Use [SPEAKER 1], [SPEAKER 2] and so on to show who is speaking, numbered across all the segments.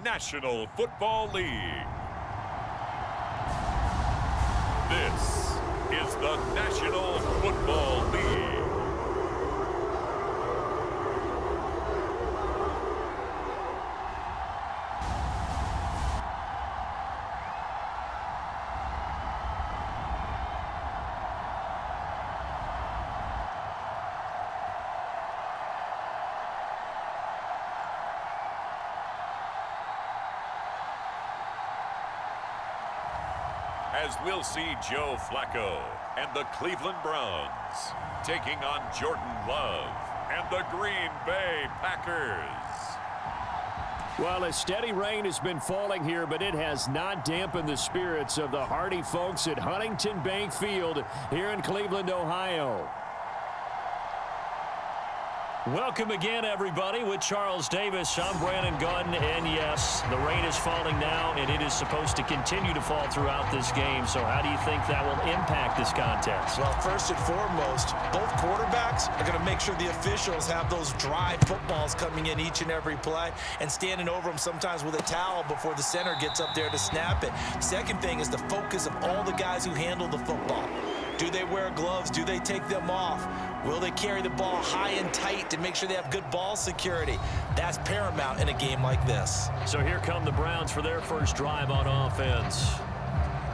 [SPEAKER 1] National Football League. This is the National Football League. As we'll see Joe Flacco and the Cleveland Browns taking on Jordan Love and the Green Bay Packers.
[SPEAKER 2] Well, a steady rain has been falling here, but it has not dampened the spirits of the hardy folks at Huntington Bank Field here in Cleveland, Ohio. Welcome again, everybody, with Charles Davis. I'm Brandon Gunn, and yes, the rain is falling now, and it is supposed to continue to fall throughout this game. So how do you think that will impact this contest?
[SPEAKER 3] Well, first and foremost, both quarterbacks are going to make sure the officials have those dry footballs coming in each and every play and standing over them sometimes with a towel before the center gets up there to snap it. Second thing is the focus of all the guys who handle the football. Do they wear gloves? Do they take them off? Will they carry the ball high and tight to make sure they have good ball security? That's paramount in a game like this.
[SPEAKER 2] So here come the Browns for their first drive on offense.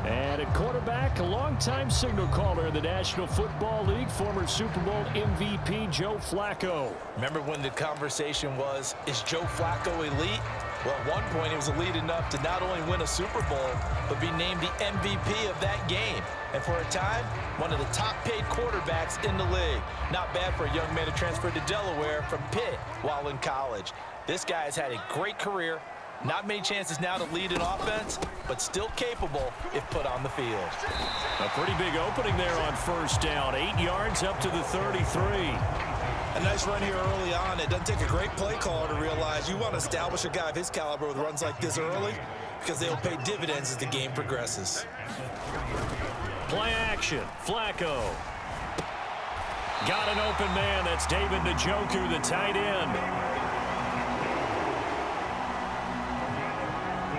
[SPEAKER 2] And at quarterback, a longtime signal caller in the National Football League, former Super Bowl MVP Joe Flacco.
[SPEAKER 3] Remember when the conversation was, is Joe Flacco elite? Well, at one point, he was elite enough to not only win a Super Bowl, but be named the MVP of that game. And for a time, one of the top-paid quarterbacks in the league. Not bad for a young man who transferred to Delaware from Pitt while in college. This guy has had a great career. Not many chances now to lead an offense, but still capable if put on the field.
[SPEAKER 2] A pretty big opening there on first down. 8 yards up to the 33.
[SPEAKER 3] A nice run here early on. It doesn't take a great play caller to realize you want to establish a guy of his caliber with runs like this early because they'll pay dividends as the game progresses.
[SPEAKER 2] Play action. Flacco. Got an open man. That's David Njoku, the tight end.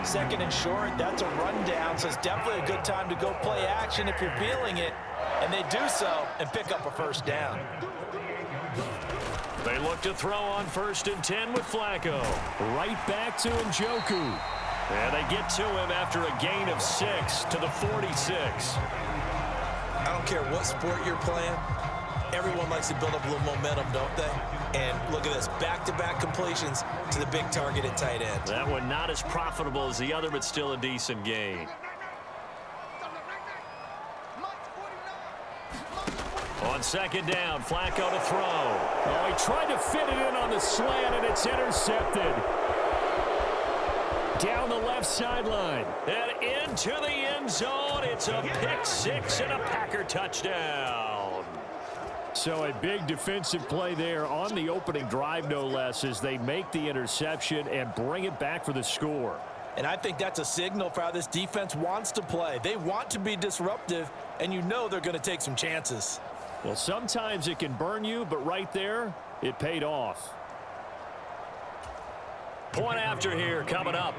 [SPEAKER 3] Second and short, that's a rundown, so it's definitely a good time to go play action if you're feeling it. And they do so and pick up a first down.
[SPEAKER 2] They look to throw on 1st and 10 with Flacco. Right back to Njoku. And they get to him after a gain of 6 to the 46.
[SPEAKER 3] I don't care what sport you're playing. Everyone likes to build up a little momentum, don't they? And look at this, back-to-back completions to the big target at tight end.
[SPEAKER 2] That one not as profitable as the other, but still a decent gain. On second down, Flacco to throw. Oh, he tried to fit it in on the slant, and it's intercepted. Down the left sideline. And into the end zone. It's a pick six and a Packer touchdown. So a big defensive play there on the opening drive, no less, as they make the interception and bring it back for the score.
[SPEAKER 3] And I think that's a signal for how this defense wants to play. They want to be disruptive, and you know they're going to take some chances.
[SPEAKER 2] Well, sometimes it can burn you, but right there, it paid off. Point after here coming up.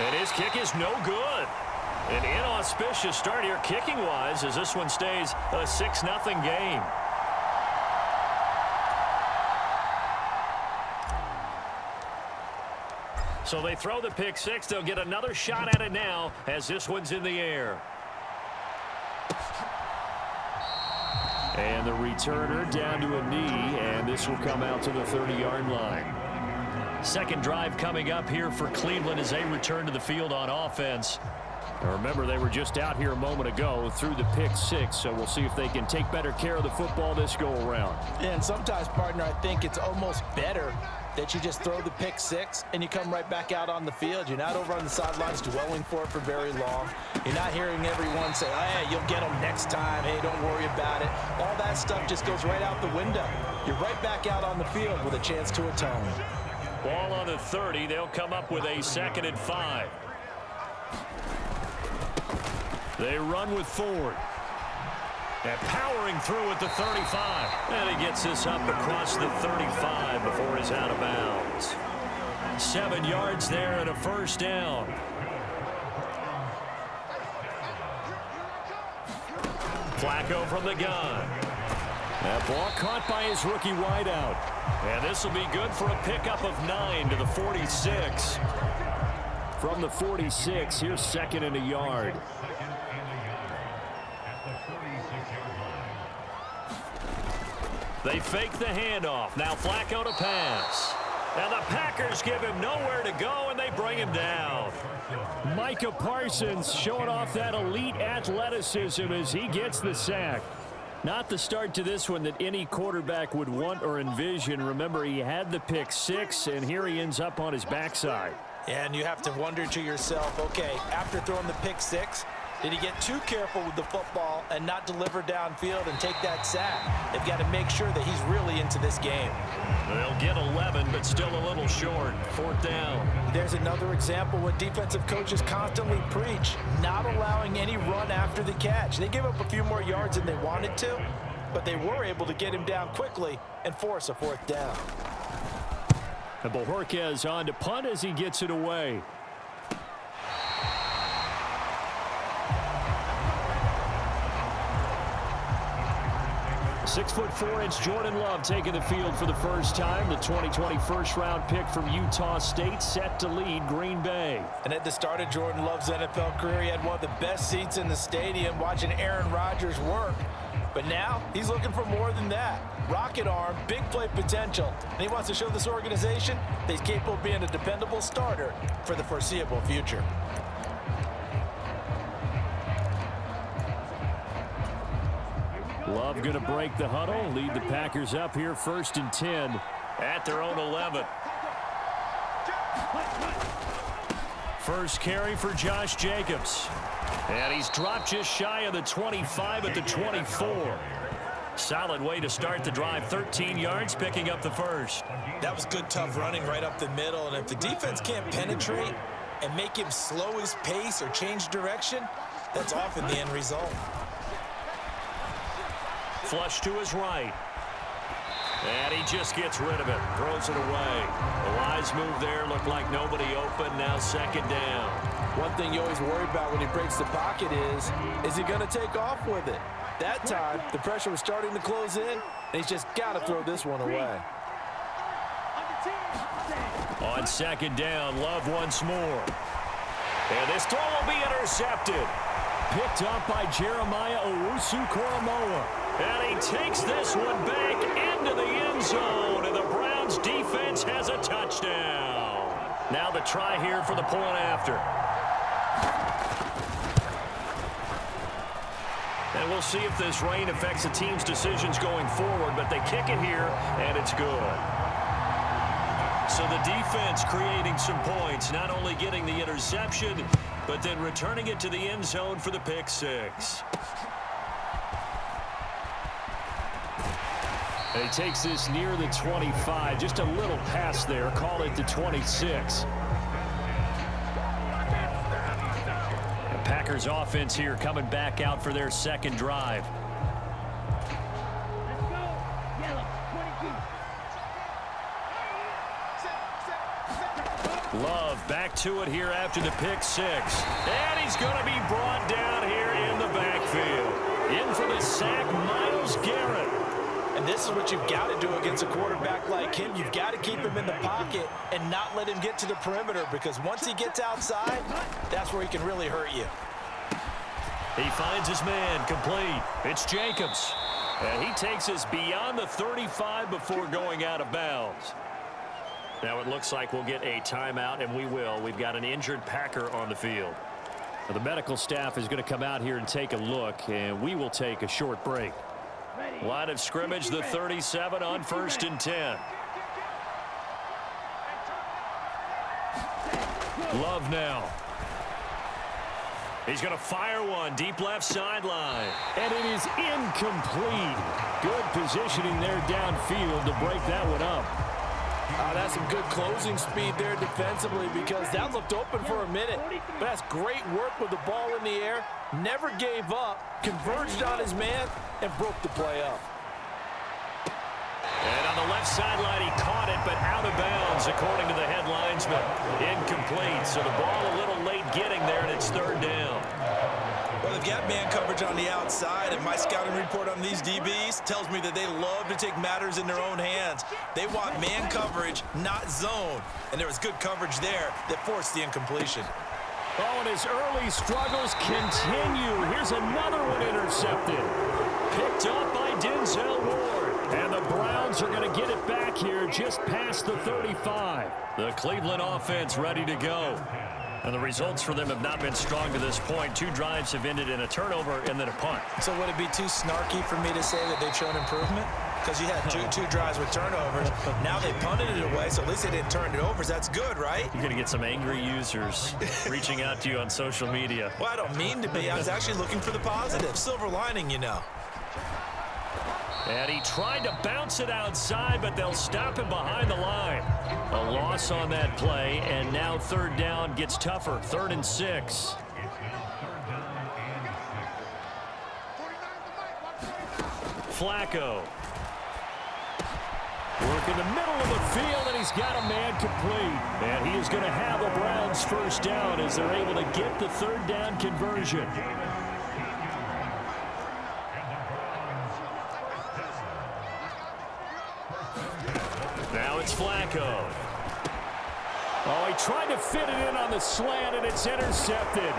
[SPEAKER 2] And his kick is no good. An inauspicious start here kicking-wise as this one stays a 6-0 game. So they throw the pick six. They'll get another shot at it now as this one's in the air. And the returner down to a knee, and this will come out to the 30-yard line. Second drive coming up here for Cleveland as they return to the field on offense. Now remember, they were just out here a moment ago through the pick six, so we'll see if they can take better care of the football this go-around.
[SPEAKER 3] Yeah, and sometimes, partner, I think it's almost better that you just throw the pick six and you come right back out on the field. You're not over on the sidelines dwelling for it for very long. You're not hearing everyone say, hey, you'll get them next time. Hey, don't worry about it. All that stuff just goes right out the window. You're right back out on the field with a chance to atone.
[SPEAKER 2] Ball on the 30. They'll come up with a 2nd and 5. They run with Ford. And powering through at the 35. And he gets this up across the 35 before he's out of bounds. 7 yards there and a first down. Flacco from the gun. That ball caught by his rookie wideout. And this will be good for a pickup of 9 to the 46. From the 46, here's 2nd and a yard. They fake the handoff. Now Flacco to pass. And the Packers give him nowhere to go, and they bring him down. Micah Parsons showing off that elite athleticism as he gets the sack. Not the start to this one that any quarterback would want or envision. Remember, he had the pick 6, and here he ends up on his backside.
[SPEAKER 3] And you have to wonder to yourself, okay, after throwing the pick 6, did he get too careful with the football and not deliver downfield and take that sack? They've got to make sure that he's really into this game.
[SPEAKER 2] They'll get 11, but still a little short. 4th down.
[SPEAKER 3] There's another example what defensive coaches constantly preach, not allowing any run after the catch. They give up a few more yards than they wanted to, but they were able to get him down quickly and force a 4th down.
[SPEAKER 2] And Bojorquez on to punt as he gets it away. 6'4" Jordan Love taking the field for the first time. The 2020 first-round pick from Utah State set to lead Green Bay.
[SPEAKER 3] And at the start of Jordan Love's NFL career, he had one of the best seats in the stadium watching Aaron Rodgers work. But now he's looking for more than that. Rocket arm, big play potential. And he wants to show this organization that he's capable of being a dependable starter for the foreseeable future.
[SPEAKER 2] Love going to break the huddle, lead the Packers up here 1st and 10 at their own 11. First carry for Josh Jacobs. And he's dropped just shy of the 25 at the 24. Solid way to start the drive. 13 yards, picking up the first.
[SPEAKER 3] That was good, tough running right up the middle. And if the defense can't penetrate and make him slow his pace or change direction, that's often the end result.
[SPEAKER 2] Flush to his right. And he just gets rid of it. Throws it away. The wise move there. Looked like nobody open. Now 2nd down.
[SPEAKER 3] One thing you always worry about when he breaks the pocket is he going to take off with it? That time, the pressure was starting to close in, and he's just got to throw this one away.
[SPEAKER 2] On 2nd down, Love once more. And this throw will be intercepted. Picked up by Jeremiah Owusu-Koramoah. And he takes this one back into the end zone, and the Browns defense has a touchdown. Now the try here for the point after. And we'll see if this rain affects the team's decisions going forward, but they kick it here, and it's good. So the defense creating some points, not only getting the interception, but then returning it to the end zone for the pick 6. And he takes this near the 25. Just a little pass there. Call it the 26. The Packers offense here coming back out for their 2nd drive. Love back to it here after the pick 6. And he's going to be brought down here in the backfield. In for the sack, Myles Garrett.
[SPEAKER 3] And this is what you've got to do against a quarterback like him. You've got to keep him in the pocket and not let him get to the perimeter, because once he gets outside, that's where he can really hurt you.
[SPEAKER 2] He finds his man complete. It's Jacobs. And he takes us beyond the 35 before going out of bounds. Now it looks like we'll get a timeout, and we will. We've got an injured Packer on the field. Now, the medical staff is going to come out here and take a look, and we will take a short break. Line of scrimmage, the 37 on 1st and 10. Love now. He's going to fire one deep left sideline. And it is incomplete. Good positioning there downfield to break that one up.
[SPEAKER 3] That's some good closing speed there defensively because that looked open for a minute. But that's great work with the ball in the air. Never gave up, converged on his man, and broke the play up.
[SPEAKER 2] And on the left sideline, he caught it, but out of bounds, according to the head linesman. Incomplete, so the ball a little late getting there, and it's third down.
[SPEAKER 3] Well, they've got man coverage on the outside, and my scouting report on these DBs tells me that they love to take matters in their own hands. They want man coverage, not zone. And there was good coverage there that forced the incompletion.
[SPEAKER 2] Oh, and his early struggles continue. Here's another one intercepted. Picked up by Denzel Ward. And the Browns are going to get it back here just past the 35. The Cleveland offense ready to go. And the results for them have not been strong to this point. 2 drives have ended in a turnover and then a punt.
[SPEAKER 3] So would it be too snarky for me to say that they've shown improvement? Because you had two drives with turnovers. Now they punted it away, so at least they didn't turn it over. So that's good, right?
[SPEAKER 2] You're going to get some angry users reaching out to you on social media.
[SPEAKER 3] Well, I don't mean to be. I was actually looking for the positive. Silver lining, you know.
[SPEAKER 2] And he tried to bounce it outside, but they'll stop him behind the line. A loss on that play, and now third down gets tougher. 3rd and 6. Flacco. Work in the middle of the field, and he's got a man complete. And he is going to have the Browns first down as they're able to get the third down conversion. Now it's Flacco. Oh, he tried to fit it in on the slant, and it's intercepted.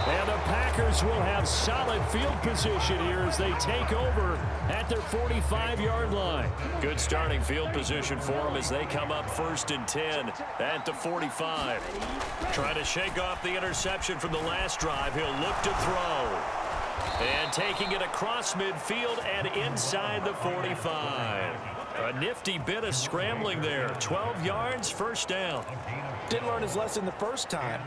[SPEAKER 2] And the Packers will have solid field position here as they take over at their 45-yard line. Good starting field position for them as they come up 1st and 10 at the 45. Trying to shake off the interception from the last drive. He'll look to throw. And taking it across midfield and inside the 45. A nifty bit of scrambling there. 12 yards, first down.
[SPEAKER 3] Didn't learn his lesson the first time,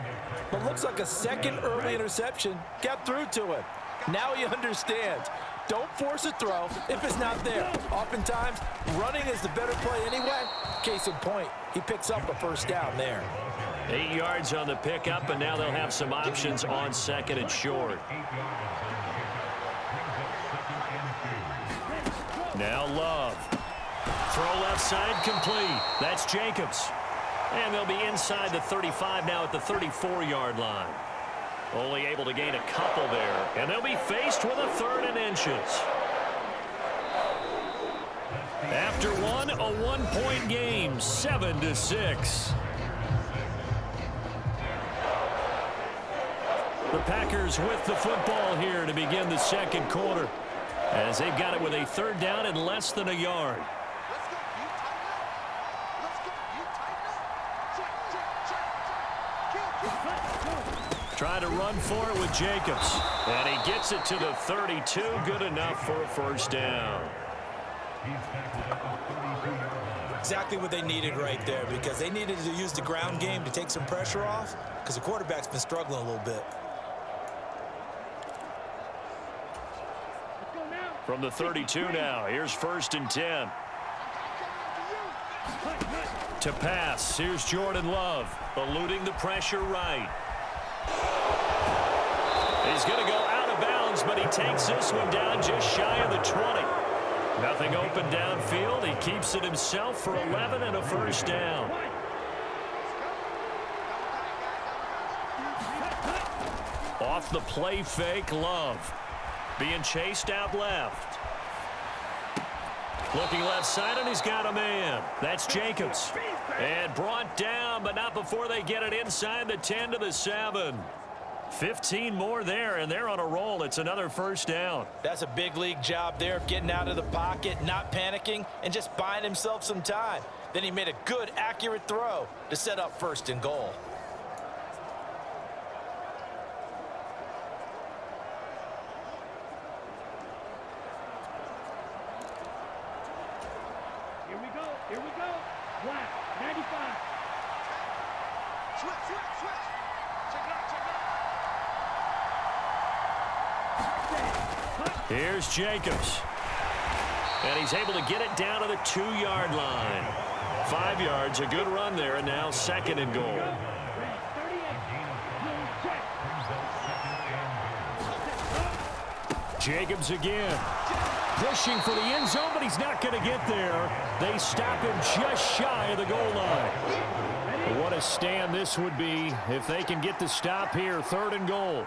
[SPEAKER 3] but looks like a second early interception got through to him. Now he understands. Don't force a throw if it's not there. Oftentimes, running is the better play anyway. Case in point, he picks up a first down there.
[SPEAKER 2] 8 yards on the pickup, and now they'll have some options on 2nd and short. Now Love. Throw left side complete. That's Jacobs. And they'll be inside the 35 now at the 34-yard line. Only able to gain a couple there. And they'll be faced with a 3rd and inches. After one, a 1-point game, 7-6. The Packers with the football here to begin the second quarter, as they've got it with a 3rd down and less than a yard. Trying to run for it with Jacobs. And he gets it to the 32. Good enough for a first down.
[SPEAKER 3] Exactly what they needed right there, because they needed to use the ground game to take some pressure off, because the quarterback's been struggling a little bit.
[SPEAKER 2] From the 32 now, here's 1st and 10. To pass, here's Jordan Love, eluding the pressure right. He's going to go out of bounds, but he takes this one down just shy of the 20. Nothing open downfield. He keeps it himself for 11 and a first down. Off the play fake, Love. Being chased out left. Looking left side, and he's got a man. That's Jacobs. And brought down, but not before they get it inside the 10 to the 7. 15 more there, and they're on a roll. It's another first down.
[SPEAKER 3] That's a big league job there of getting out of the pocket, not panicking, and just buying himself some time. Then he made a good, accurate throw to set up 1st and goal.
[SPEAKER 4] Here we go. Black, 95. Switch. Check it out.
[SPEAKER 2] Here's Jacobs. And he's able to get it down to the 2-yard line. 5 yards, a good run there, and now 2nd and goal. Jacobs again. Pushing for the end zone, but he's not going to get there. They stop him just shy of the goal line. What a stand this would be if they can get the stop here. 3rd and goal.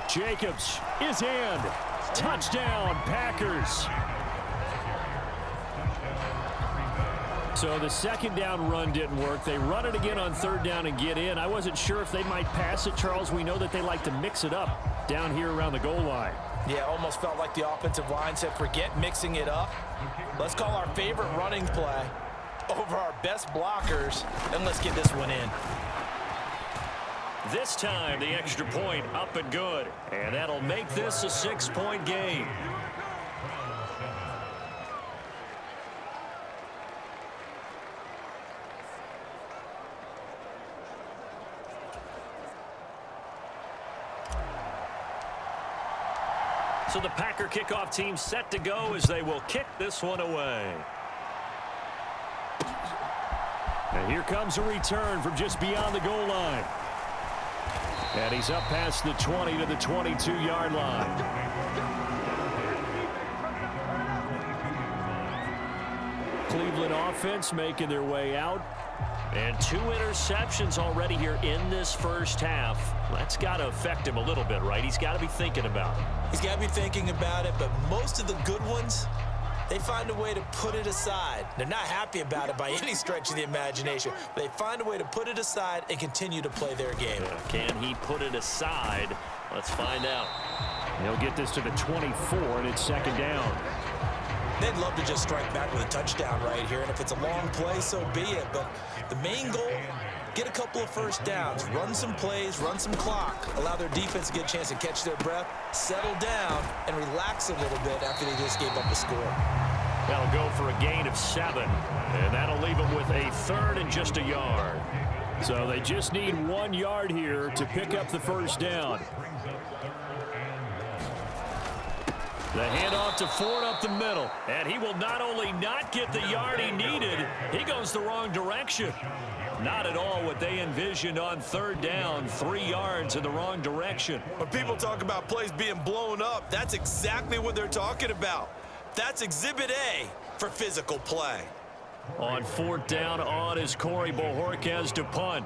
[SPEAKER 2] Jacobs is in. Touchdown, Packers. So the 2nd down run didn't work. They run it again on 3rd down and get in. I wasn't sure if they might pass it, Charles. We know that they like to mix it up down here around the goal line.
[SPEAKER 3] Yeah, almost felt like the offensive line said, forget mixing it up. Let's call our favorite running play over our best blockers, and let's get this one in.
[SPEAKER 2] This time, the extra point up and good. And that'll make this a 6-point game. So the Packer kickoff team set to go as they will kick this one away. And here comes a return from just beyond the goal line. And he's up past the 20 to the 22-yard line. Cleveland offense making their way out. And 2 interceptions already here in this first half. That's got to affect him a little bit, right? He's got to be thinking about it.
[SPEAKER 3] He's got to be thinking about it, but most of the good ones, they find a way to put it aside. They're not happy about it by any stretch of the imagination. They find a way to put it aside and continue to play their game.
[SPEAKER 2] Can he put it aside? Let's find out. He'll get this to the 24, and it's 2nd down.
[SPEAKER 3] They'd love to just strike back with a touchdown right here, and if it's a long play, so be it. But the main goal, get a couple of first downs, run some plays, run some clock, allow their defense to get a chance to catch their breath, settle down, and relax a little bit after they just gave up a score.
[SPEAKER 2] That'll go for a gain of 7, and that'll leave them with a 3rd and just a yard. So they just need 1 yard here to pick up the first down. The handoff to Ford up the middle. And he will not only not get the yard he needed, he goes the wrong direction. Not at all what they envisioned on 3rd down. 3 yards in the wrong direction.
[SPEAKER 3] When people talk about plays being blown up, that's exactly what they're talking about. That's Exhibit A for physical play.
[SPEAKER 2] On 4th down on is Corey Bojorquez to punt.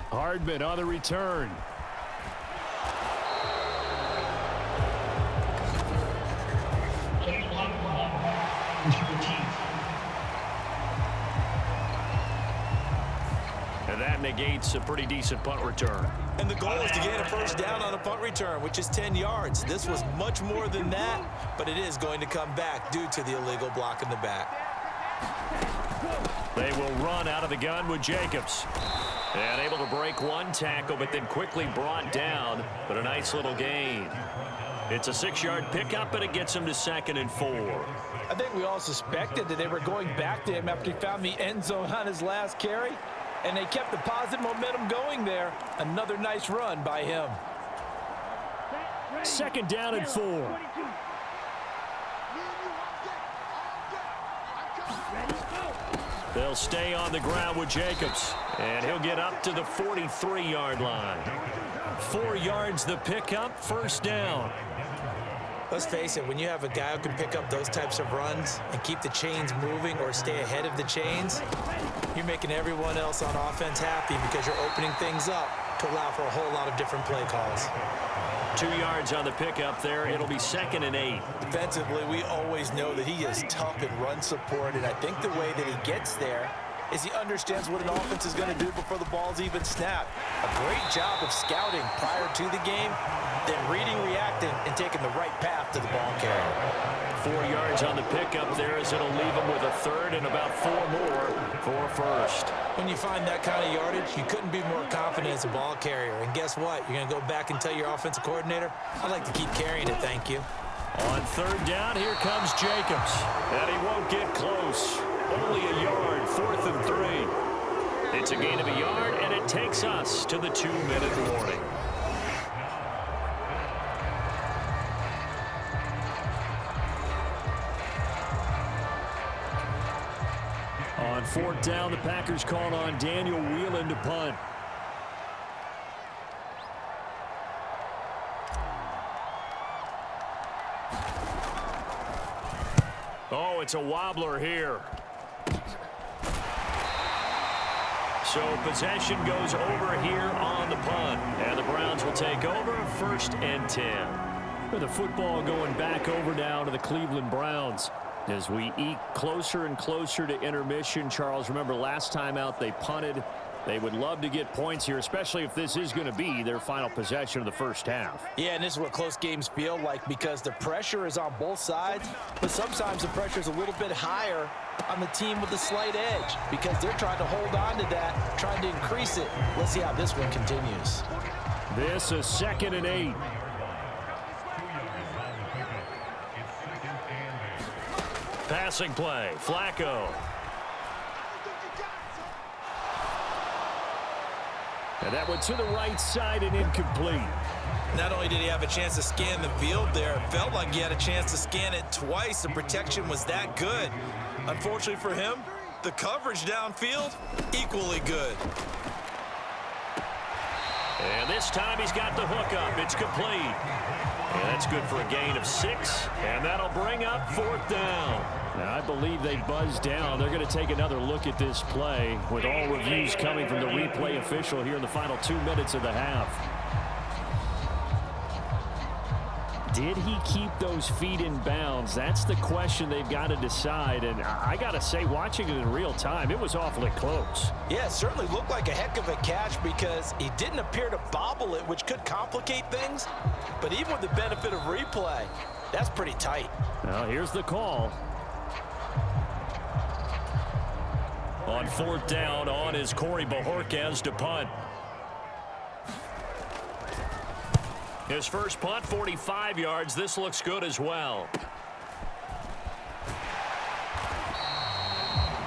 [SPEAKER 2] Hardman on the return. And that negates a pretty decent punt return.
[SPEAKER 3] And the goal is to gain a first down on a punt return, which is 10 yards. This was much more than that, but it is going to come back due to the illegal block in the back.
[SPEAKER 2] They will run out of the gun with Jacobs. And able to break 1 tackle, but then quickly brought down. But a nice little gain. It's a 6-yard pickup, and it gets him to 2nd and 4.
[SPEAKER 3] I think we all suspected that they were going back to him after he found the end zone on his last carry. And they kept the positive momentum going there. Another nice run by him.
[SPEAKER 2] 2nd down and 4. They'll stay on the ground with Jacobs. And he'll get up to the 43-yard line. 4 yards the pickup, first down.
[SPEAKER 3] Let's face it, when you have a guy who can pick up those types of runs and keep the chains moving or stay ahead of the chains, you're making everyone else on offense happy because you're opening things up to allow for a whole lot of different play calls.
[SPEAKER 2] 2 yards on the pickup there. It'll be 2nd and 8.
[SPEAKER 3] Defensively, we always know that he is tough in run support, and I think the way that he gets there is he understands what an offense is going to do before the ball's even snapped. A great job of scouting prior to the game, then reading, reacting, and taking the right path to the ball carrier.
[SPEAKER 2] 4 yards on the pickup there as it'll leave him with a 3rd and about 4 more for first.
[SPEAKER 3] When you find that kind of yardage, you couldn't be more confident as a ball carrier. And guess what? You're going to go back and tell your offensive coordinator, I'd like to keep carrying it, thank you.
[SPEAKER 2] On 3rd down, here comes Jacobs. And he won't get close. Only a yard, 4th and 3. It's a gain of a yard, and it takes us to the 2-minute warning. On 4th down, the Packers called on Daniel Whelan to punt. Oh, it's a wobbler here. So possession goes over here on the punt. And the Browns will take over 1st and 10. With the football going back over now to the Cleveland Browns. As we eke closer and closer to intermission, Charles, remember last time out they punted. They would love to get points here, especially if this is going to be their final possession of the first half.
[SPEAKER 3] Yeah, and this is what close games feel like because the pressure is on both sides, but sometimes the pressure is a little bit higher on the team with the slight edge because they're trying to hold on to that, trying to increase it. Let's see how this one continues.
[SPEAKER 2] This is 2nd and 8. Passing play, Flacco. And that went to the right side and incomplete.
[SPEAKER 3] Not only did he have a chance to scan the field there, it felt like he had a chance to scan it twice. The protection was that good. Unfortunately for him, the coverage downfield, equally good.
[SPEAKER 2] And this time he's got the hook up. It's complete. And that's good for a gain of 6. And that'll bring up 4th down. Now, I believe they buzzed down. They're going to take another look at this play with all reviews coming from the replay official here in the final 2 minutes of the half. Did he keep those feet in bounds? That's the question they've got to decide. And I got to say, watching it in real time, it was awfully close.
[SPEAKER 3] Yeah, it certainly looked like a heck of a catch because he didn't appear to bobble it, which could complicate things. But even with the benefit of replay, that's pretty tight.
[SPEAKER 2] Now, here's the call. On 4th down, on is Corey Bojorquez to punt. His first punt, 45 yards. This looks good as well.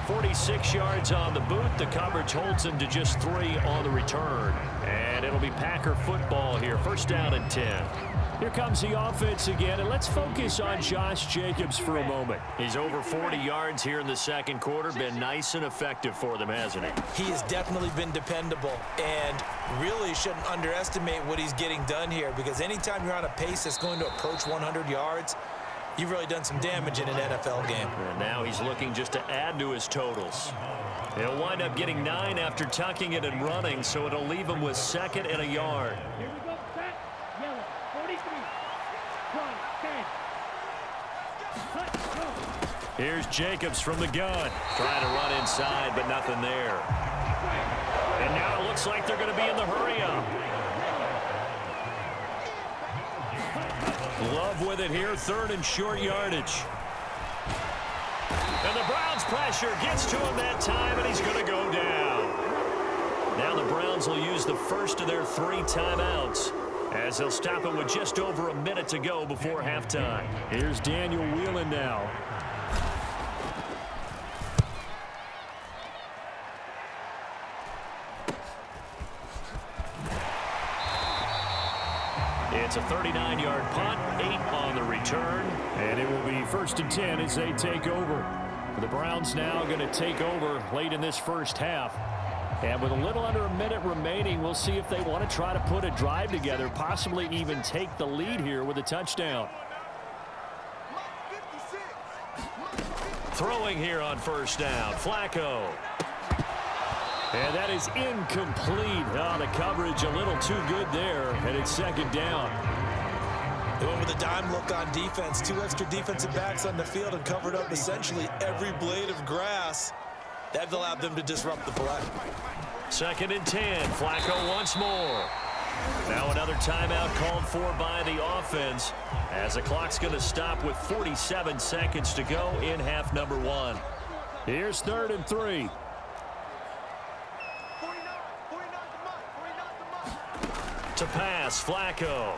[SPEAKER 2] 46 yards on the boot. The coverage holds him to just 3 on the return. And it'll be Packer football here. 1st down and 10. Here comes the offense again, and let's focus on Josh Jacobs for a moment. He's over 40 yards here in the 2nd quarter. Been nice and effective for them, hasn't he?
[SPEAKER 3] He has definitely been dependable, and really shouldn't underestimate what he's getting done here because anytime you're on a pace that's going to approach 100 yards, you've really done some damage in an NFL game.
[SPEAKER 2] And now he's looking just to add to his totals. He'll wind up getting 9 after tucking it and running, so it'll leave him with 2nd and a yard.
[SPEAKER 4] Here we go, set, yellow, 43, run, 10. Cut, go.
[SPEAKER 2] Here's Jacobs from the gun. Trying to run inside, but nothing there. And now it looks like they're going to be in the hurry-up. Love with it here, 3rd and short yardage. And the Browns pressure gets to him that time, and he's going to go down. Now the Browns will use the first of their 3 timeouts as they'll stop it with just over a minute to go before halftime. Here's Daniel Whelan now. It's a 39-yard punt, 8 on the return, and it will be 1st and 10 as they take over. The Browns now going to take over late in this first half. And with a little under a minute remaining, we'll see if they want to try to put a drive together, possibly even take the lead here with a touchdown. Throwing here on 1st down, Flacco. And that is incomplete. Oh, the coverage a little too good there, and it's 2nd down.
[SPEAKER 3] They went with a dime look on defense. 2 extra defensive backs on the field and covered up essentially every blade of grass. That allowed them to disrupt the play.
[SPEAKER 2] 2nd and 10. Flacco once more. Now another timeout called for by the offense as the clock's going to stop with 47 seconds to go in half number 1. Here's 3rd and 3. To pass, Flacco.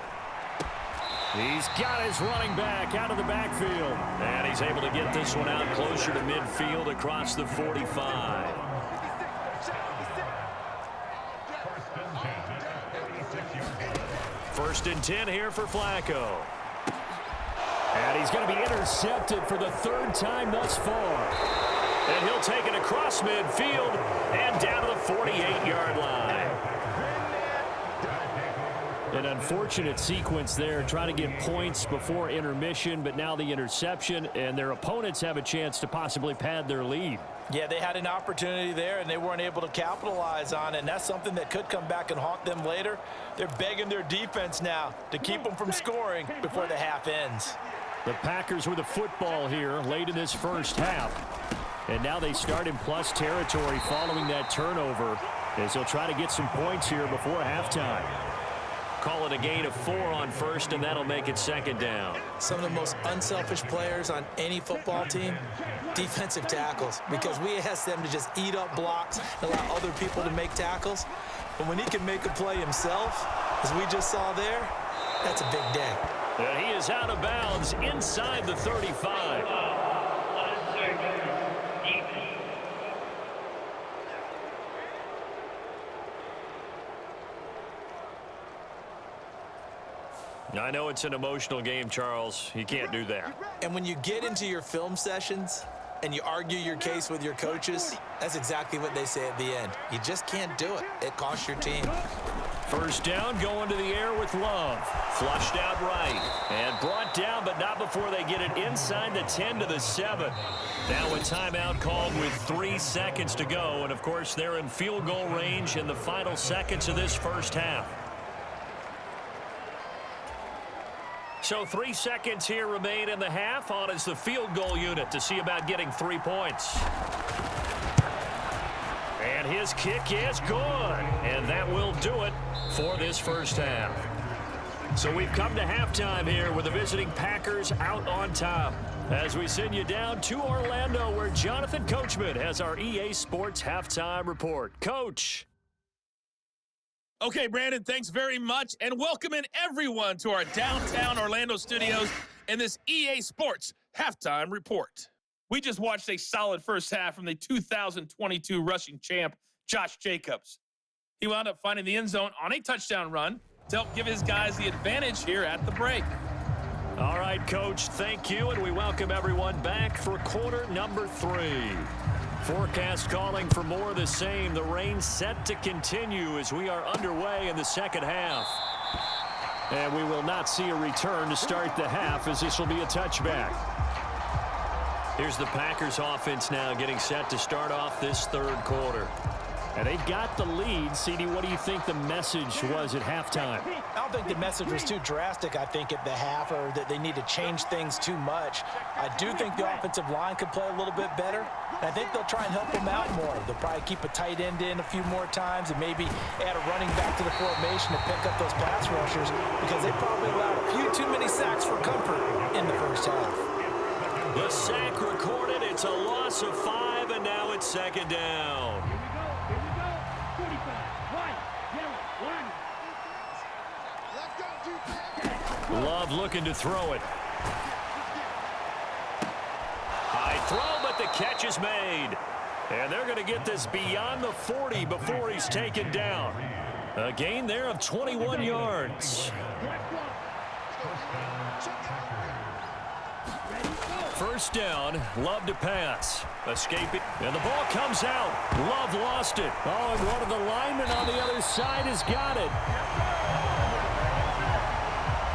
[SPEAKER 2] He's got his running back out of the backfield. And he's able to get this one out closer to midfield across the 45. First and 10 here for Flacco. And he's going to be intercepted for the third time thus far. And he'll take it across midfield and down to the 48-yard line. An unfortunate sequence there, trying to get points before intermission, but now the interception, and their opponents have a chance to possibly pad their lead.
[SPEAKER 3] Yeah, they had an opportunity there, and they weren't able to capitalize on it, and that's something that could come back and haunt them later. They're begging their defense now to keep them from scoring before the half ends.
[SPEAKER 2] The Packers with the football here late in this first half. And now they start in plus territory following that turnover as they'll try to get some points here before halftime. Call it a gain of 4 on first, and that'll make it second down.
[SPEAKER 3] Some of the most unselfish players on any football team, defensive tackles, because we ask them to just eat up blocks and allow other people to make tackles. But when he can make a play himself, as we just saw there, that's a big day.
[SPEAKER 2] And he is out of bounds inside the 35. I know it's an emotional game, Charles. You can't do that.
[SPEAKER 3] And when you get into your film sessions and you argue your case with your coaches, that's exactly what they say at the end. You just can't do it. It costs your team.
[SPEAKER 2] First down, going to the air with Love. Flushed out right. And brought down, but not before they get it inside the 10 to the 7. Now a timeout called with 3 seconds to go. And, of course, they're in field goal range in the final seconds of this first half. So 3 seconds here remain in the half. On is the field goal unit to see about getting 3 points. And his kick is good. And that will do it for this first half. So we've come to halftime here with the visiting Packers out on top. As we send you down to Orlando, where Jonathan Coachman has our EA Sports halftime report. Coach.
[SPEAKER 5] Okay, Brandon, thanks very much, and welcome in everyone to our downtown Orlando studios and this EA Sports halftime report. We just watched a solid first half from the 2022 rushing champ, Josh Jacobs. He wound up finding the end zone on a touchdown run to help give his guys the advantage here at the break.
[SPEAKER 2] All right, Coach, thank you, and we welcome everyone back for quarter number 3. Forecast calling for more of the same. The rain set to continue as we are underway in the second half. And we will not see a return to start the half, as this will be a touchback. Here's the Packers offense now getting set to start off this third quarter. And they've got the lead. CD, what do you think the message was at halftime?
[SPEAKER 3] I don't think the message was too drastic, I think, at the half, or that they need to change things too much. I do think the offensive line could play a little bit better. And I think they'll try and help them out more. They'll probably keep a tight end in a few more times and maybe add a running back to the formation to pick up those pass rushers, because they probably allowed a few too many sacks for comfort in the first half.
[SPEAKER 2] The sack recorded. It's a loss of 5, and now it's second down. Love looking to throw it. High throw, but the catch is made. And they're going to get this beyond the 40 before he's taken down. A gain there of 21 yards. First down, Love to pass. Escaping, and the ball comes out. Love lost it. Oh, and one of the linemen on the other side has got it.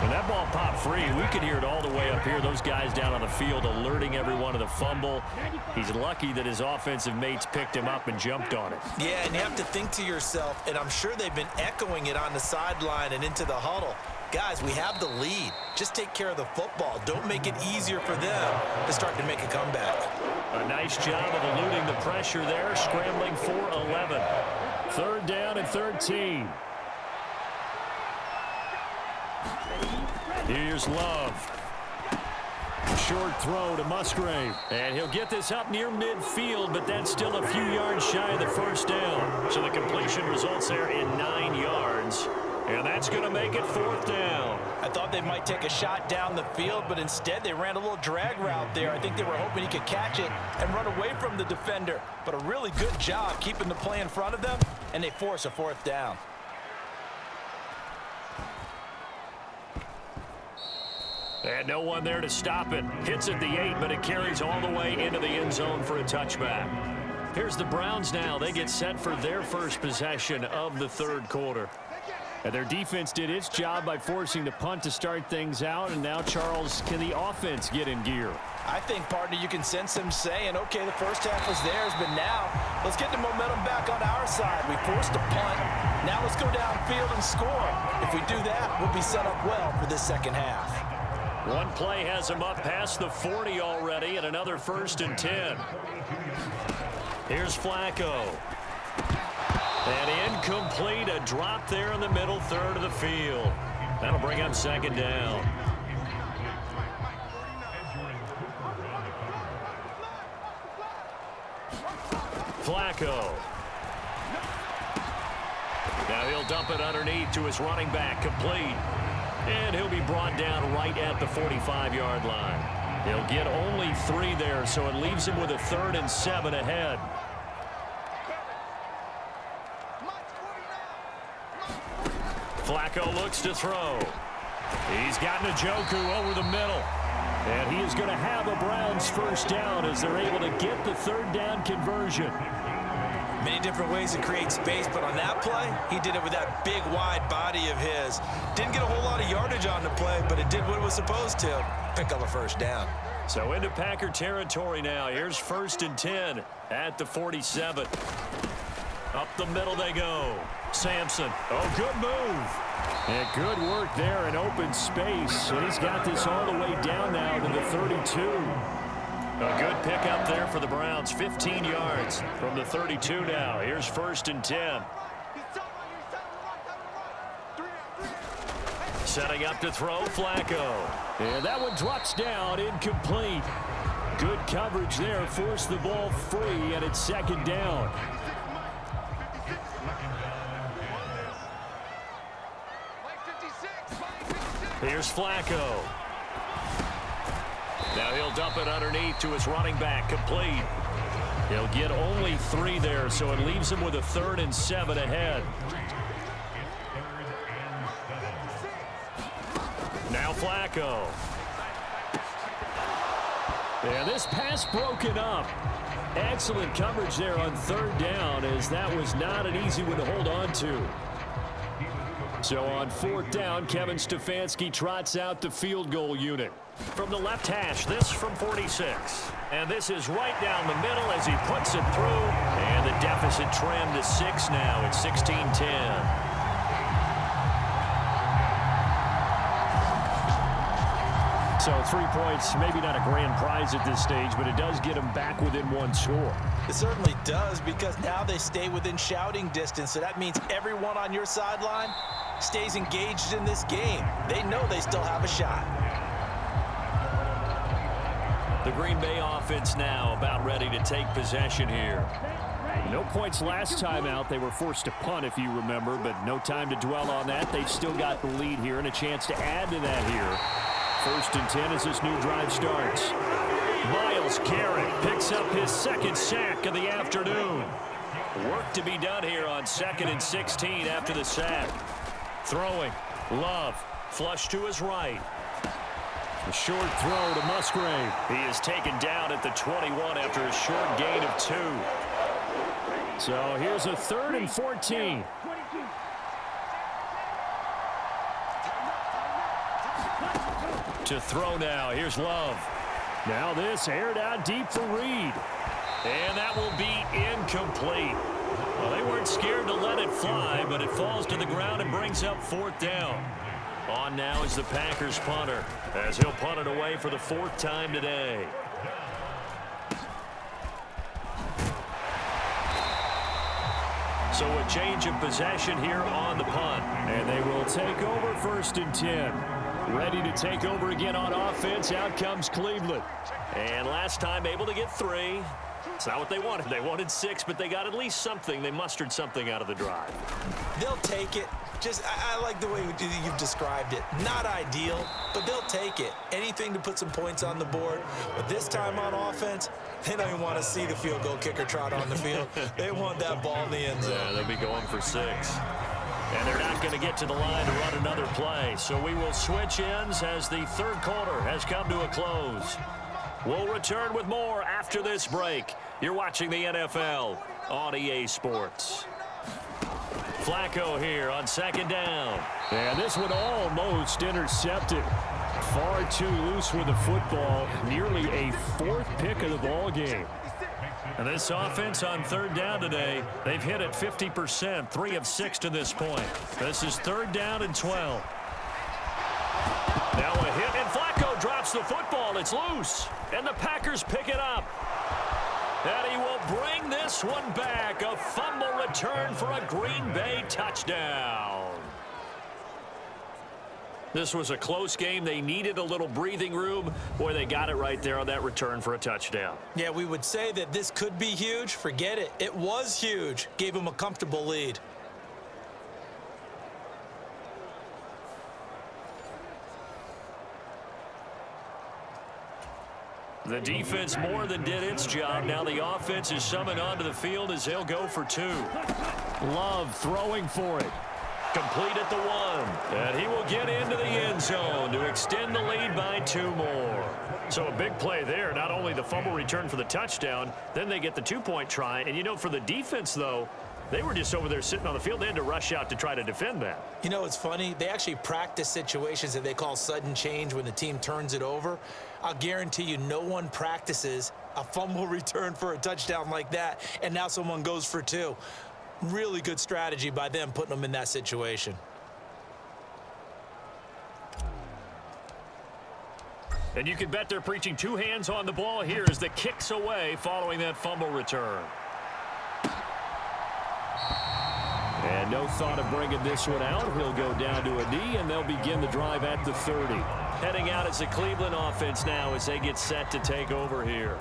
[SPEAKER 2] And that ball popped free. We could hear it all the way up here. Those guys down on the field alerting everyone of the fumble. He's lucky that his offensive mates picked him up and jumped on it.
[SPEAKER 3] Yeah, and you have to think to yourself, and I'm sure they've been echoing it on the sideline and into the huddle. Guys, we have the lead. Just take care of the football. Don't make it easier for them to start to make a comeback.
[SPEAKER 2] A nice job of eluding the pressure there, scrambling for 11. Third down and 13. Here's Love. Short throw to Musgrave. And he'll get this up near midfield, but that's still a few yards shy of the first down. So the completion results there in 9 yards. And that's going to make it fourth down.
[SPEAKER 3] I thought they might take a shot down the field, but instead they ran a little drag route there. I think they were hoping he could catch it and run away from the defender. But a really good job keeping the play in front of them, and they force a fourth down.
[SPEAKER 2] And no one there to stop it. Hits at the 8, but it carries all the way into the end zone for a touchback. Here's the Browns now. They get set for their first possession of the third quarter. And their defense did its job by forcing the punt to start things out. And now, Charles, can the offense get in gear?
[SPEAKER 3] I think, partner, you can sense them saying, okay, the first half was theirs, but now let's get the momentum back on our side. We forced a punt. Now let's go downfield and score. If we do that, we'll be set up well for this second half.
[SPEAKER 2] One play has him up past the 40 already, and another 1st and 10. Here's Flacco. And incomplete, a drop there in the middle third of the field. That'll bring up 2nd down. Flacco. Now he'll dump it underneath to his running back, complete. And he'll be brought down right at the 45-yard line. He'll get only 3 there, so it leaves him with a 3rd and 7 ahead. Flacco looks to throw. He's got Njoku over the middle. And he is going to have a Browns first down as they're able to get the 3rd down conversion.
[SPEAKER 3] Many different ways to create space, but on that play, he did it with that big, wide body of his. Didn't get a whole lot of yardage on the play, but it did what it was supposed to. Pick up a first down.
[SPEAKER 2] So into Packer territory now. Here's 1st and 10 at the 47. Up the middle they go. Sampson. Oh, good move. And good work there in open space. And he's got this all the way down now to the 32. A good pickup there for the Browns. 15 yards from the 32 now. Here's 1st and 10. Setting up to throw, Flacco. And that one drops down, incomplete. Good coverage there. Forced the ball free, and it's 2nd down. Here's Flacco. Now he'll dump it underneath to his running back, complete. He'll get only 3 there, so it leaves him with a 3rd and 7 ahead. Now Flacco. And this pass broken up. Excellent coverage there on 3rd down, as that was not an easy one to hold on to. So on 4th down, Kevin Stefanski trots out the field goal unit. From the left hash, this from 46. And this is right down the middle as he puts it through. And the deficit trimmed to 6 now. It's 16-10. So 3 points, maybe not a grand prize at this stage, but it does get them back within 1 score.
[SPEAKER 3] It certainly does, because now they stay within shouting distance. So that means everyone on your sideline stays engaged in this game. They know they still have a shot.
[SPEAKER 2] The Green Bay offense now about ready to take possession here. No points last time out. They were forced to punt, if you remember, but no time to dwell on that. They've still got the lead here and a chance to add to that here. 1st and 10 as this new drive starts. Myles Garrett picks up his 2nd sack of the afternoon. Work to be done here on 2nd and 16 after the sack. Throwing. Love. Flush to his right. A short throw to Musgrave. He is taken down at the 21 after a short gain of 2. So here's a 3rd and 14. To throw now. Here's Love. Now this aired out deep for Reed. And that will be incomplete. Well, they weren't scared to let it fly, but it falls to the ground and brings up 4th down. On now is the Packers punter, as he'll punt it away for the 4th time today. So a change of possession here on the punt. And they will take over 1st and 10. Ready to take over again on offense. Out comes Cleveland. And last time able to get 3. It's not what they wanted. They wanted 6, but they got at least something. They mustered something out of the drive.
[SPEAKER 3] They'll take it. I like the way you've described it. Not ideal, but they'll take it. Anything to put some points on the board. But this time on offense, they don't even want to see the field goal kicker trot on the field. They want that ball in the end zone.
[SPEAKER 2] Yeah, they'll be going for 6. And they're not going to get to the line to run another play. So we will switch ends as the third quarter has come to a close. We'll return with more after this break. You're watching the NFL on EA Sports. Flacco here on second down.
[SPEAKER 6] And this one almost intercepted. Far too loose with the football. Nearly a fourth pick of the ball game.
[SPEAKER 2] And this offense on third down today, they've hit it 50%, 3 of 6 to this point. This is third down and 12. Now a hit, and Flacco drops the football. It's loose, and the Packers pick it up. And he will bring this one back. A fumble return for a Green Bay touchdown. This was a close game. They needed a little breathing room. Boy, they got it right there on that return for a touchdown.
[SPEAKER 3] Yeah, we would say that this could be huge. Forget it. It was huge. Gave them a comfortable lead.
[SPEAKER 2] The defense more than did its job. Now the offense is summoned onto the field as they'll go for 2.
[SPEAKER 6] Love throwing for it.
[SPEAKER 2] Complete at the 1. And he will get into the end zone to extend the lead by 2 more. So a big play there. Not only the fumble return for the touchdown, then they get the 2-point try. And, you know, for the defense, though, they were just over there sitting on the field. They had to rush out to try to defend that.
[SPEAKER 3] You know, it's funny. They actually practice situations that they call sudden change when the team turns it over. I'll guarantee you no one practices a fumble return for a touchdown like that, and now someone goes for 2. Really good strategy by them putting them in that situation.
[SPEAKER 2] And you can bet they're preaching 2 hands on the ball here as the kick's away following that fumble return.
[SPEAKER 6] And no thought of bringing this one out. He'll go down to a knee, and they'll begin the drive at the 30.
[SPEAKER 2] Heading out as the Cleveland offense now as they get set to take over here.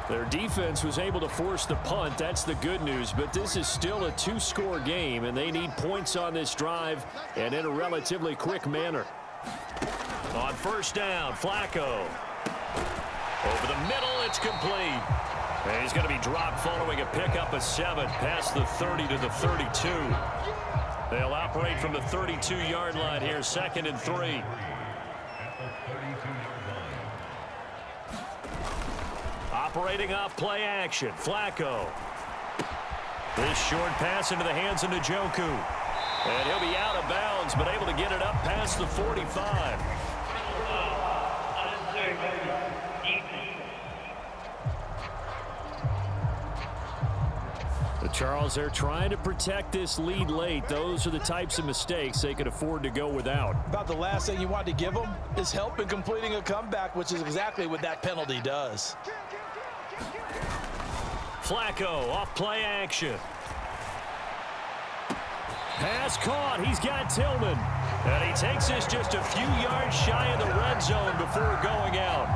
[SPEAKER 6] Their defense was able to force the punt. That's the good news. But this is still a 2-score game, and they need points on this drive and in a relatively quick manner.
[SPEAKER 2] On first down, Flacco. Over the middle, it's complete. And he's going to be dropped following a pickup of 7 past the 30 to the 32. They'll operate from the 32-yard line here, 2nd and 3. Operating off play action, Flacco. This short pass into the hands of Njoku. And he'll be out of bounds, but able to get it up past the 45.
[SPEAKER 6] But Charles, they're trying to protect this lead late. Those are the types of mistakes they could afford to go without.
[SPEAKER 3] About the last thing you want to give them is help in completing a comeback, which is exactly what that penalty does.
[SPEAKER 2] Flacco off play action.
[SPEAKER 6] Pass caught. He's got Tillman.
[SPEAKER 2] And he takes this just a few yards shy of the red zone before going out.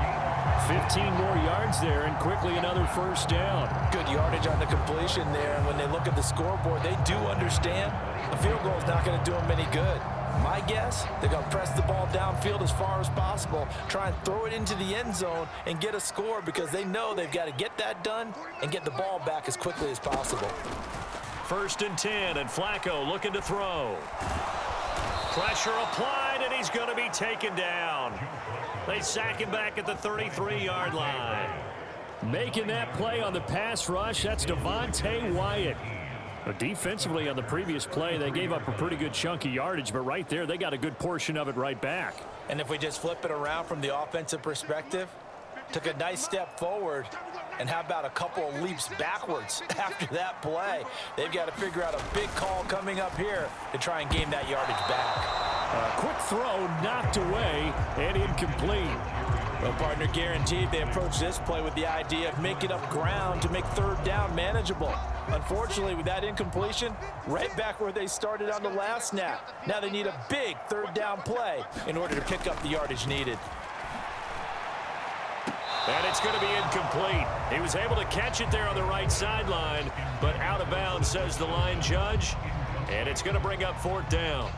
[SPEAKER 6] 15 more yards there, and quickly another first down.
[SPEAKER 3] Good yardage on the completion there, and when they look at the scoreboard, they do understand a field goal is not going to do them any good. My guess, they're going to press the ball downfield as far as possible, try and throw it into the end zone and get a score because they know they've got to get that done and get the ball back as quickly as possible.
[SPEAKER 2] 1st and 10, and Flacco looking to throw. Pressure applied, and he's going to be taken down. They sack him back at the 33-yard line.
[SPEAKER 6] Making that play on the pass rush, that's Devontae Wyatt. But defensively on the previous play, they gave up a pretty good chunk of yardage, but right there, they got a good portion of it right back.
[SPEAKER 3] And if we just flip it around from the offensive perspective, took a nice step forward, and how about a couple of leaps backwards after that play? They've got to figure out a big call coming up here to try and gain that yardage back.
[SPEAKER 6] A quick throw knocked away and incomplete.
[SPEAKER 3] Well, partner, guaranteed they approach this play with the idea of making up ground to make third down manageable. Unfortunately, with that incompletion, right back where they started on the last snap. Now they need a big third down play in order to pick up the yardage needed.
[SPEAKER 2] And it's going to be incomplete. He was able to catch it there on the right sideline, but out of bounds, says the line judge. And it's going to bring up 4th down.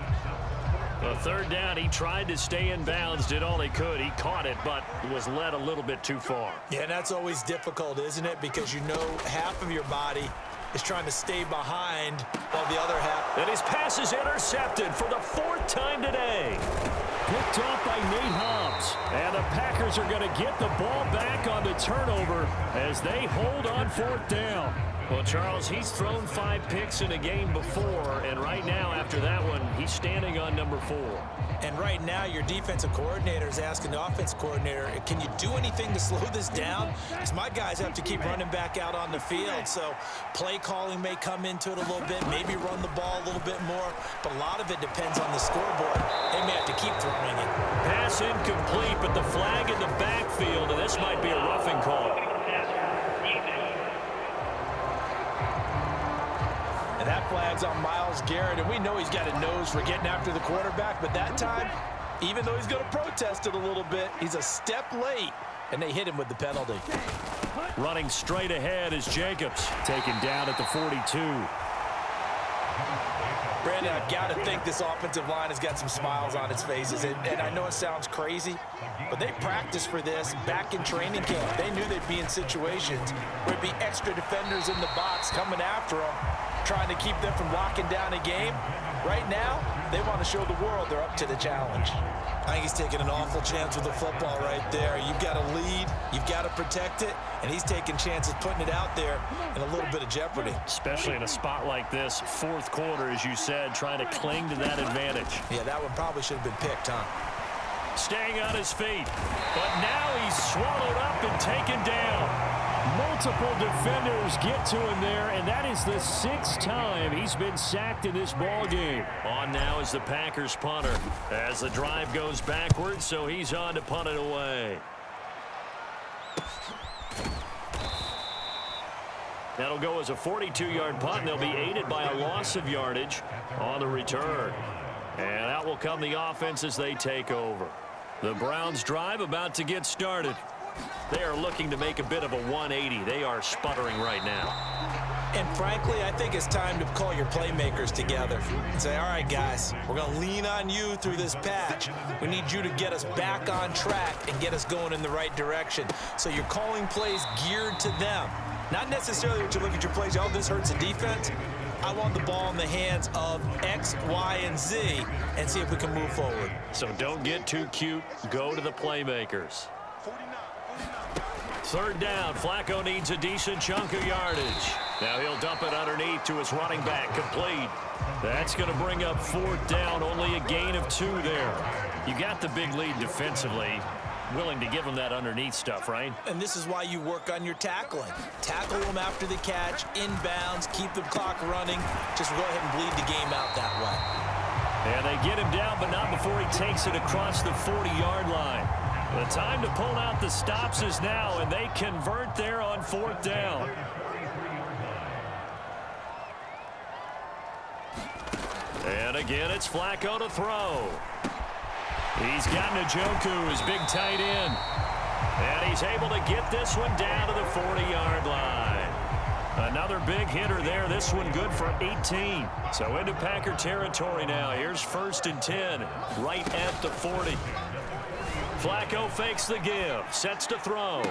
[SPEAKER 2] The 3rd down, he tried to stay in bounds, did all he could. He caught it, but was led a little bit too far.
[SPEAKER 3] Yeah, and that's always difficult, isn't it? Because you know half of your body is trying to stay behind while the other half.
[SPEAKER 6] And his pass is intercepted for the 4th time today. Picked off by Nate Hobbs. And the Packers are going to get the ball back on the turnover as they hold on 4th down. Well, Charles, he's thrown 5 picks in a game before, and right now, after that one, he's standing on number 4.
[SPEAKER 3] And right now, your defensive coordinator is asking the offense coordinator, can you do anything to slow this down? Because my guys have to keep running back out on the field. So play calling may come into it a little bit, maybe run the ball a little bit more, but a lot of it depends on the scoreboard. They may have to keep throwing it.
[SPEAKER 6] Pass incomplete, but the flag in the backfield, and this might be a roughing call.
[SPEAKER 3] And that flag's on Myles Garrett, and we know he's got a nose for getting after the quarterback, but that time, even though he's going to protest it a little bit, he's a step late, and they hit him with the penalty.
[SPEAKER 6] Running straight ahead is Jacobs, taken down at the 42.
[SPEAKER 3] Brandon, I've got to think this offensive line has got some smiles on its faces, and I know it sounds crazy, but they practiced for this back in training camp. They knew they'd be in situations where it'd be extra defenders in the box coming after them, trying to keep them from locking down a game. Right now, they want to show the world they're up to the challenge. I think he's taking an awful chance with the football right there. You've got to lead, you've got to protect it, and he's taking chances putting it out there in a little bit of jeopardy.
[SPEAKER 6] Especially in a spot like this, 4th quarter, as you said, trying to cling to that advantage.
[SPEAKER 3] Yeah, that one probably should have been picked, huh?
[SPEAKER 6] Staying on his feet, but now he's swallowed up and taken down. Multiple defenders get to him there, and that is the 6th time he's been sacked in this ball game. On now is the Packers punter as the drive goes backwards, so he's on to punt it away. That'll go as a 42-yard punt, and they'll be aided by a loss of yardage on the return. And out will come the offense as they take over. The Browns drive about to get started. They are looking to make a bit of a 180. They are sputtering right now.
[SPEAKER 3] And frankly, I think it's time to call your playmakers together and say, all right, guys, we're going to lean on you through this patch. We need you to get us back on track and get us going in the right direction. So you're calling plays geared to them. Not necessarily what you look at your plays, oh, this hurts the defense. I want the ball in the hands of X, Y, and Z and see if we can move forward.
[SPEAKER 6] So don't get too cute. Go to the playmakers. 3rd down. Flacco needs a decent chunk of yardage. Now he'll dump it underneath to his running back. Complete. That's going to bring up 4th down. Only a gain of 2 there. You got the big lead defensively. Willing to give him that underneath stuff, right?
[SPEAKER 3] And this is why you work on your tackling. Tackle them after the catch, inbounds, keep the clock running. Just go ahead and bleed the game out that way.
[SPEAKER 6] And they get him down, but not before he takes it across the 40-yard line. The time to pull out the stops is now, and they convert there on 4th down. And again, it's Flacco to throw. He's got Njoku, his big tight end. And he's able to get this one down to the 40-yard line. Another big hitter there. This one good for 18. So into Packer territory now. Here's 1st and 10, right at the 40. Flacco fakes the give, sets to throw.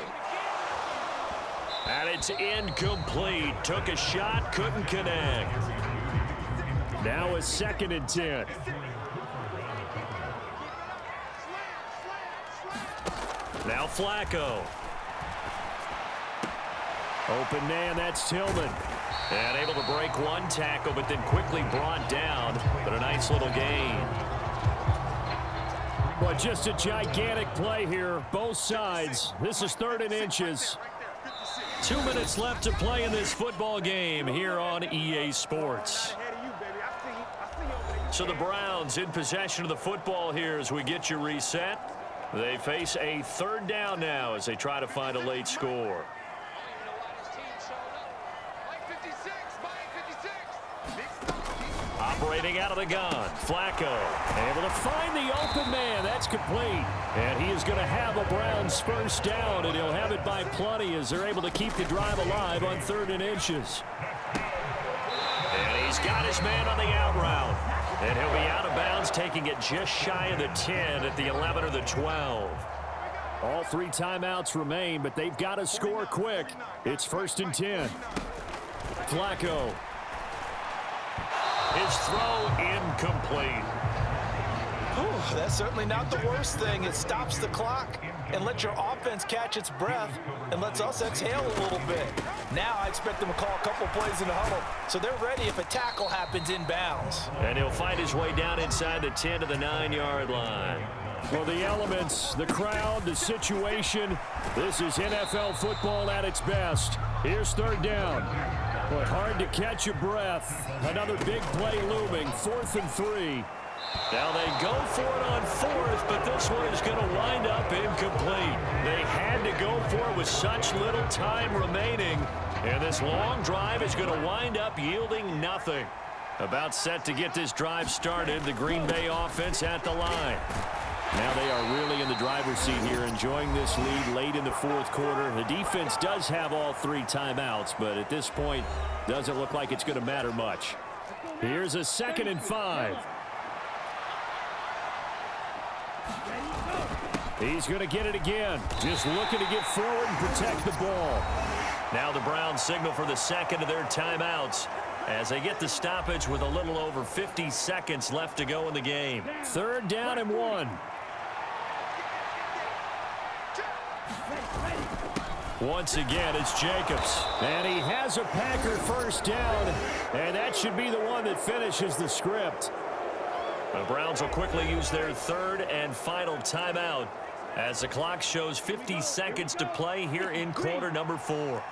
[SPEAKER 6] And it's incomplete. Took a shot, couldn't connect. Now a 2nd and 10. Now Flacco. Open man, that's Tillman. And able to break one tackle, but then quickly brought down. But a nice little gain. Well, just a gigantic play here, both sides. This is 3rd and inches. 2 minutes left to play in this football game here on EA Sports. So the Browns in possession of the football here as we get you reset. They face a 3rd down now as they try to find a late score. Operating out of the gun, Flacco able to find the open man. That's complete. And he is going to have a Browns 1st down, and he'll have it by plenty as they're able to keep the drive alive on 3rd and inches. And he's got his man on the out route. And he'll be out of bounds, taking it just shy of the 10 at the 11 or the 12. All 3 timeouts remain, but they've got to score quick. It's 1st and 10. Flacco. His throw incomplete.
[SPEAKER 3] Whew, that's certainly not the worst thing. It stops the clock and lets your offense catch its breath and lets us exhale a little bit. Now I expect them to call a couple plays in the huddle so they're ready if a tackle happens inbounds.
[SPEAKER 6] And he'll fight his way down inside the 10 to the 9-yard line.
[SPEAKER 2] Well, the elements, the crowd, the situation, this is NFL football at its best. Here's third down. Boy, hard to catch your breath. Another big play looming, 4th and 3.
[SPEAKER 6] Now they go for it on 4th, but this one is going to wind up incomplete. They had to go for it with such little time remaining, and this long drive is going to wind up yielding nothing. About set to get this drive started, the Green Bay offense at the line.
[SPEAKER 2] Now they are really in the driver's seat here, enjoying this lead late in the 4th quarter. The defense does have all 3 timeouts, but at this point, doesn't look like it's going to matter much. Here's a 2nd and 5. He's going to get it again. Just looking to get forward and protect the ball.
[SPEAKER 6] Now the Browns signal for the 2nd of their timeouts as they get the stoppage with a little over 50 seconds left to go in the game.
[SPEAKER 2] 3rd down and 1. Once again, it's Jacobs. And he has a Packer first down. And that should be the one that finishes the script.
[SPEAKER 6] The Browns will quickly use their 3rd and final timeout as the clock shows 50 seconds to play here in quarter number 4.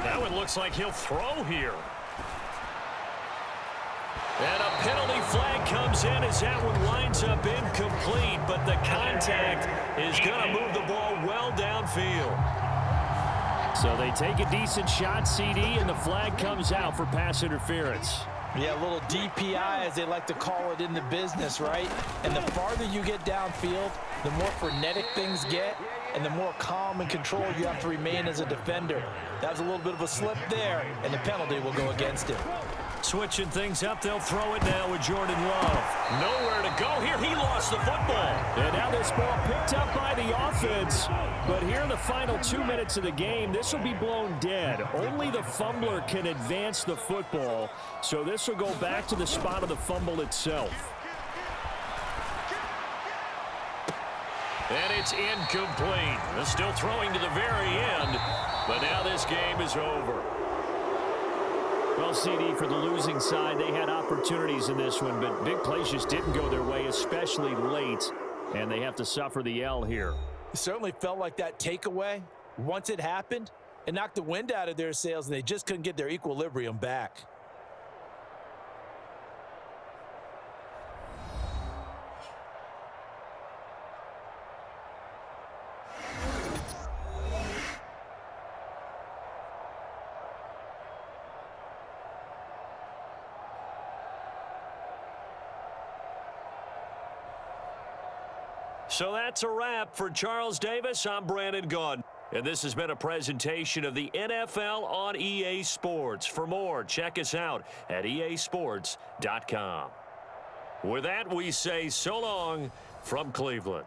[SPEAKER 2] Now it looks like he'll throw here.
[SPEAKER 6] And a penalty flag comes in as that one winds up incomplete, but the contact is going to move the ball well downfield.
[SPEAKER 2] So they take a decent shot, CD, and the flag comes out for pass interference.
[SPEAKER 3] Yeah, a little DPI, as they like to call it in the business, right? And the farther you get downfield, the more frenetic things get, and the more calm and control you have to remain as a defender. That was a little bit of a slip there, and the penalty will go against him.
[SPEAKER 6] Switching things up, they'll throw it now with Jordan Love. Nowhere to go here. He lost the football.
[SPEAKER 2] And now this ball picked up by the offense. But here in the final 2 minutes of the game, this will be blown dead. Only the fumbler can advance the football. So this will go back to the spot of the fumble itself.
[SPEAKER 6] And it's incomplete. They're still throwing to the very end. But now this game is over.
[SPEAKER 2] Well, CD, for the losing side, they had opportunities in this one, but big plays just didn't go their way, especially late, and they have to suffer the L here.
[SPEAKER 3] It certainly felt like that takeaway, once it happened, it knocked the wind out of their sails, and they just couldn't get their equilibrium back.
[SPEAKER 6] So that's a wrap for Charles Davis. I'm Brandon Gunn. And this has been a presentation of the NFL on EA Sports. For more, check us out at easports.com. With that, we say so long from Cleveland.